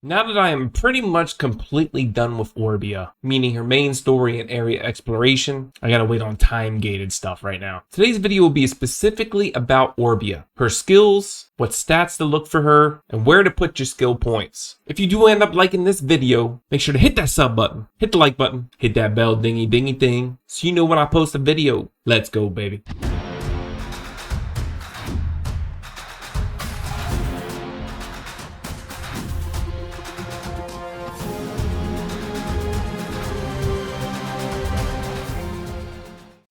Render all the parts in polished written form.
Now that I am pretty much completely done with Orbia, meaning her main story and area exploration, I gotta wait on time-gated stuff right now. Today's video will be specifically about Orbia, her skills, what stats to look for her, and where to put your skill points. If you do end up liking this video, make sure to hit that sub button, hit the like button, hit that bell dingy thing, so you know when I post a video. Let's go, baby.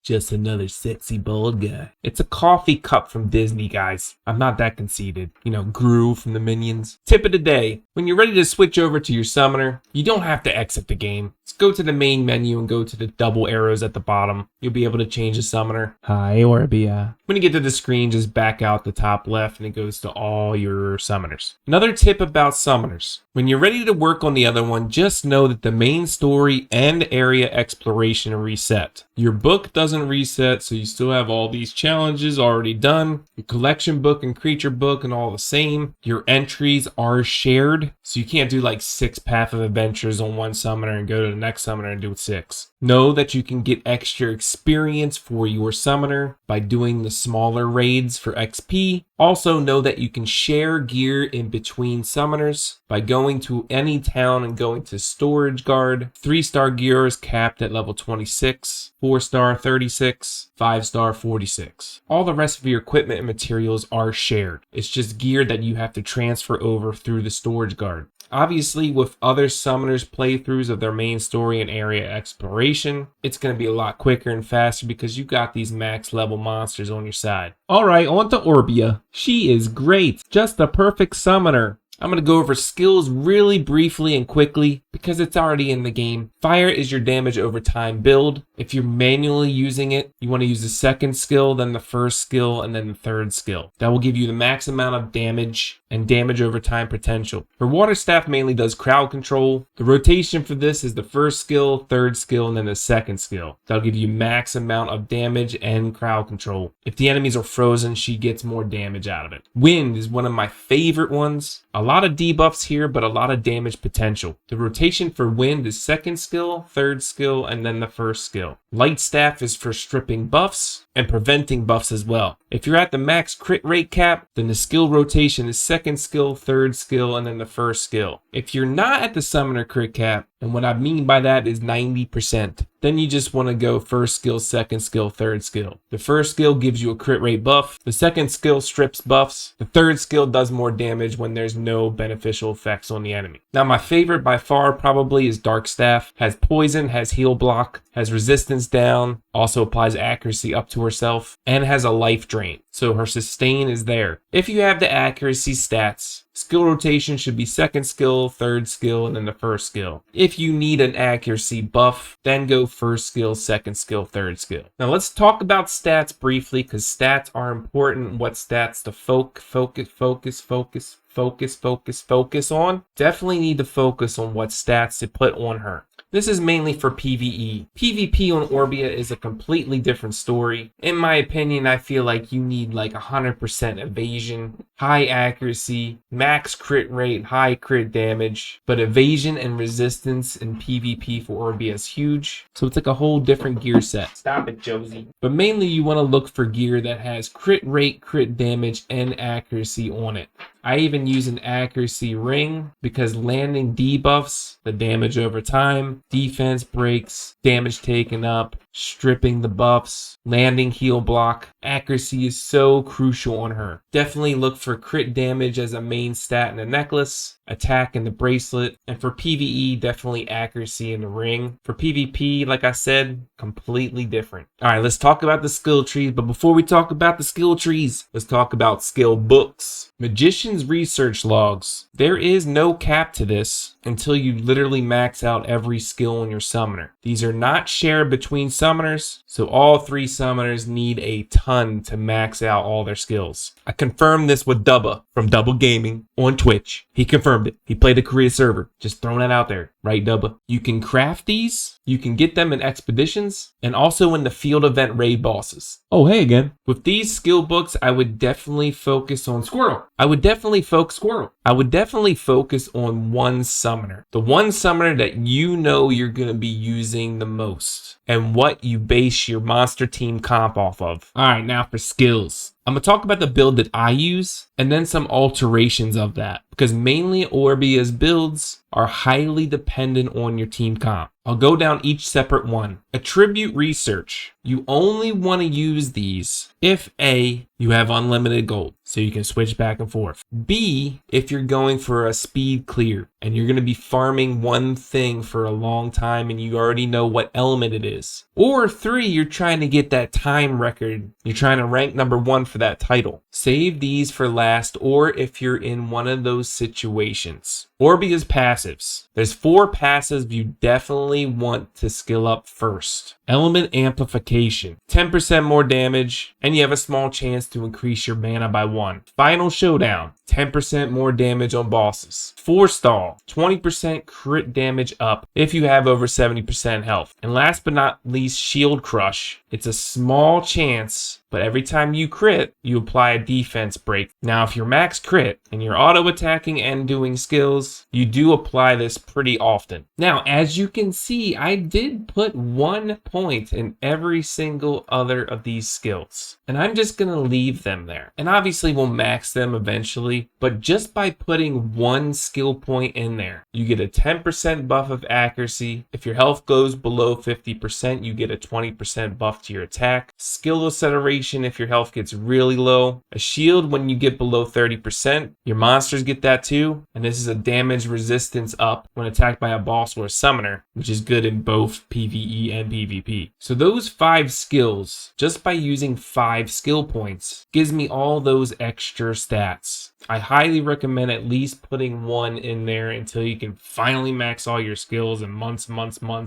Just another sexy bald guy. It's a coffee cup from Disney, guys. I'm not that conceited. You know, Gru from the Minions. Tip of the day. When you're ready to switch over to your summoner, you don't have to exit the game. Just go to the main menu and go to the double arrows at the bottom. You'll be able to change the summoner. Hi, Orbia. When you get to the screen, just back out the top left and it goes to all your summoners. Another tip about summoners. When you're ready to work on the other one, just know that the main story and area exploration are reset. Your book doesn't reset, so you still have all these challenges already done. Your collection book and creature book and all the same. Your entries are shared, so you can't do like 6 Path of Adventures on one summoner and go to the next summoner and do 6. Know that you can get extra experience for your summoner by doing the smaller raids for XP. Also know that you can share gear in between summoners by going to any town and going to Storage Guard. 3-star gear is capped at level 26, 4-star 36, 5-star 46. All the rest of your equipment and materials are shared. It's just gear that you have to transfer over through the Storage Guard. Obviously, with other summoners' playthroughs of their main story and area exploration, it's going to be a lot quicker and faster because you got these max level monsters on your side. Alright, on to Orbia. She is great. Just the perfect summoner. I'm going to go over skills really briefly and quickly because it's already in the game. Fire is your damage over time build. If you're manually using it, you want to use the second skill, then the first skill, and then the third skill. That will give you the max amount of damage and damage over time potential. Her water staff mainly does crowd control. The rotation for this is the first skill, third skill, and then the second skill. That'll give you max amount of damage and crowd control. If the enemies are frozen, she gets more damage out of it. Wind is one of my favorite ones. A lot of debuffs here, but a lot of damage potential. The rotation for wind is second skill, third skill, and then the first skill. Light staff is for stripping buffs and preventing buffs as well. If you're at the max crit rate cap, then the skill rotation is second skill, third skill, and then the first skill. If you're not at the summoner crit cap, and what I mean by that is 90%, then you just want to go first skill, second skill, third skill. The first skill gives you a crit rate buff. The second skill strips buffs. The third skill does more damage when there's no beneficial effects on the enemy. Now my favorite by far probably is Dark Staff. Has poison, has heal block, has resistance down, also applies accuracy up to herself, and has a life drain. So her sustain is there. If you have the accuracy stats, skill rotation should be second skill, third skill, and then the first skill. If you need an accuracy buff, then go first skill, second skill, third skill. Now let's talk about stats briefly because stats are important. What stats to focus on? Definitely need to focus on what stats to put on her. This is mainly for PvE. PvP on Orbia is a completely different story. In my opinion, I feel like you need like 100% evasion, high accuracy, max crit rate, high crit damage. But evasion and resistance in PvP for Orbia is huge. So it's like a whole different gear set. Stop it, Josie. But mainly you want to look for gear that has crit rate, crit damage, and accuracy on it. I even use an accuracy ring because landing debuffs, the damage over time, defense breaks, damage taken up, stripping the buffs, landing heal block. Accuracy is so crucial on her. Definitely look for crit damage as a main stat in the necklace, attack in the bracelet, and for PvE, definitely accuracy in the ring. For PvP, like I said, completely different. Alright, let's talk about the skill trees, but before we talk about the skill trees, let's talk about skill books. Magician's research logs. There is no cap to this until you literally max out every skill on your summoner. These are not shared between summoners, so all 3 summoners need a ton to max out all their skills. I confirmed this with Dubba from Double Gaming on Twitch. He confirmed it. He played the Korea server. Just throwing that out there. right, Dubba? You can craft these, you can get them in expeditions, and also in the field event raid bosses. Oh, hey again. With these skill books, I would definitely focus on Squirrel. I would definitely focus on one summoner. The one summoner that you know you're going to be using the most and what you base your monster team comp off of. All right, now for skills. I'm going to talk about the build that I use and then some alterations of that, because mainly Orbia's builds are highly dependent on your team comp. I'll go down each separate one. Attribute research. You only want to use these if A, you have unlimited gold, so you can switch back and forth. B, if you're going for a speed clear and you're going to be farming one thing for a long time and you already know what element it is. Or 3, you're trying to get that time record. You're trying to rank number 1 for that title. Save these for last, or if you're in one of those situations. Orbia's passives. There's 4 passives you definitely want to skill up first. Element amplification. 10% more damage, and you have a small chance to increase your mana by 1. Final showdown. 10% more damage on bosses. Forestall. 20% crit damage up if you have over 70% health. And last but not least, shield crush. It's a small chance, but every time you crit, you apply a defense break. Now, if you're max crit and you're auto attacking and doing skills, you do apply this pretty often. Now, as you can see, I did put 1 point in every single other of these skills, and I'm just gonna leave them there. And obviously we'll max them eventually, but just by putting 1 skill point in there, you get a 10% buff of accuracy. If your health goes below 50%, you get a 20% buff to your attack. Skill acceleration if your health gets really low. A shield when you get below 30%. Your monsters get that too. And this is a damage resistance up when attacked by a boss or a summoner, which is good in both PvE and PvP. So those 5 skills, just by using 5 skill points, gives me all those extra stats. I highly recommend at least putting 1 in there until you can finally max all your skills in months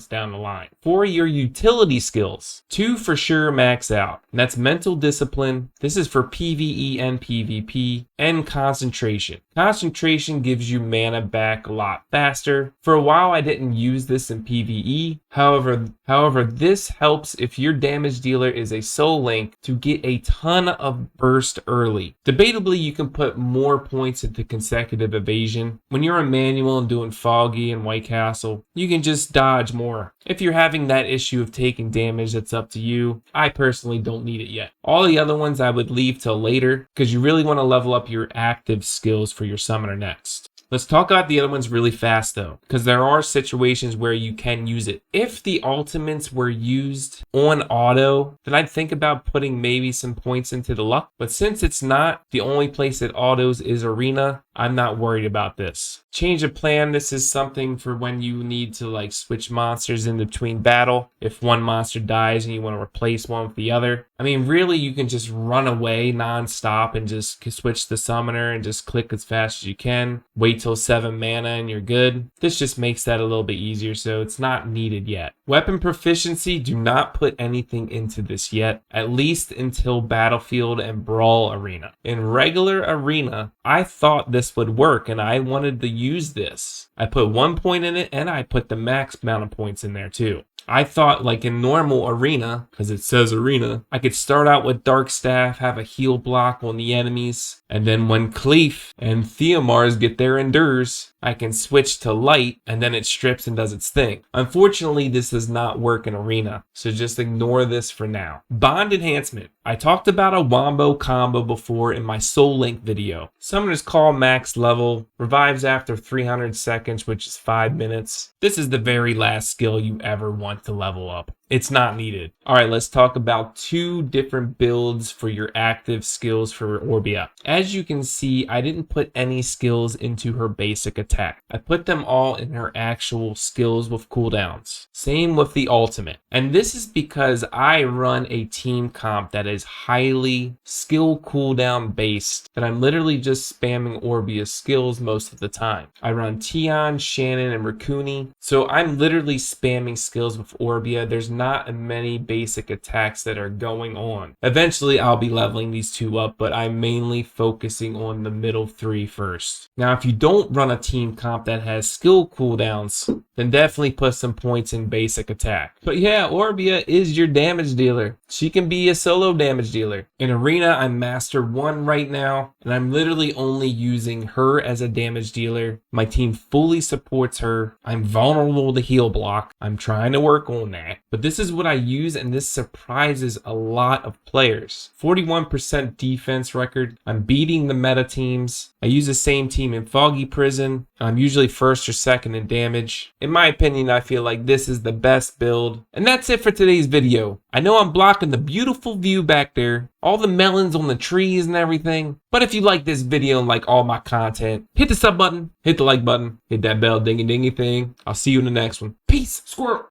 down the line. For your utility skills, 2 for sure max out. And that's mental discipline. This is for PvE and PvP, and concentration. Concentration gives you mana back a lot faster. For a while I didn't use this in PvE. However, this helps if your damage dealer is a soul link to get a ton of burst early. Debatably, you can put more points into consecutive evasion. When you're a manual and doing Foggy and White Castle, you can just dodge more. If you're having that issue of taking damage, that's up to you. I personally don't need it yet. All the other ones I would leave till later, because you really want to level up your active skills for your summoner next. Let's talk about the other ones really fast though, because there are situations where you can use it. If the ultimates were used on auto, then I'd think about putting maybe some points into the luck. But since it's not, the only place it autos is arena, I'm not worried about this. Change of plan, this is something for when you need to like switch monsters in between battle. If one monster dies and you want to replace one with the other. I mean, really you can just run away non-stop and just switch the summoner and just click as fast as you can. Wait till 7 mana and you're good. This just makes that a little bit easier, so it's not needed yet. Weapon proficiency, do not put anything into this yet, at least until Battlefield and Brawl Arena. In regular arena, I thought this would work and I wanted to use this. I put 1 point in it and I put the max amount of points in there too. I thought like in normal arena, because it says arena, I could start out with Dark Staff, have a heal block on the enemies, and then when Cleef and Theomars get their endures, I can switch to light and then it strips and does its thing. Unfortunately, this does not work in arena, so just ignore this for now. Bond enhancement. I talked about a wombo combo before in my Soul Link video. Summoner's Call max level, revives after 300 seconds, which is 5 minutes. This is the very last skill you ever want to level up. It's not needed. All right, let's talk about 2 different builds for your active skills for Orbia. As you can see, I didn't put any skills into her basic attack. I put them all in her actual skills with cooldowns. Same with the ultimate. And this is because I run a team comp that is highly skill cooldown based, that I'm literally just spamming Orbia's skills most of the time. I run Tion, Shannon, and Rakuni, so I'm literally spamming skills with Orbia. There's not many basic attacks that are going on. Eventually, I'll be leveling these two up, but I'm mainly focusing on the middle three first. Now, if you don't run a team comp that has skill cooldowns, then definitely put some points in basic attack. But yeah, Orbia is your damage dealer. She can be a solo damage dealer. In Arena, I'm Master 1 right now, and I'm literally only using her as a damage dealer. My team fully supports her. I'm vulnerable to heal block. I'm trying to work on that. But this is what I use, and this surprises a lot of players. 41% defense record. I'm beating the meta teams. I use the same team in Foggy Prison. I'm usually first or second in damage. In my opinion, I feel like this is the best build. And that's it for today's video. I know I'm blocking the beautiful view back there, all the melons on the trees and everything. But if you like this video and like all my content, hit the sub button, hit the like button, hit that bell dingy dingy thing. I'll see you in the next one. Peace, squirrel.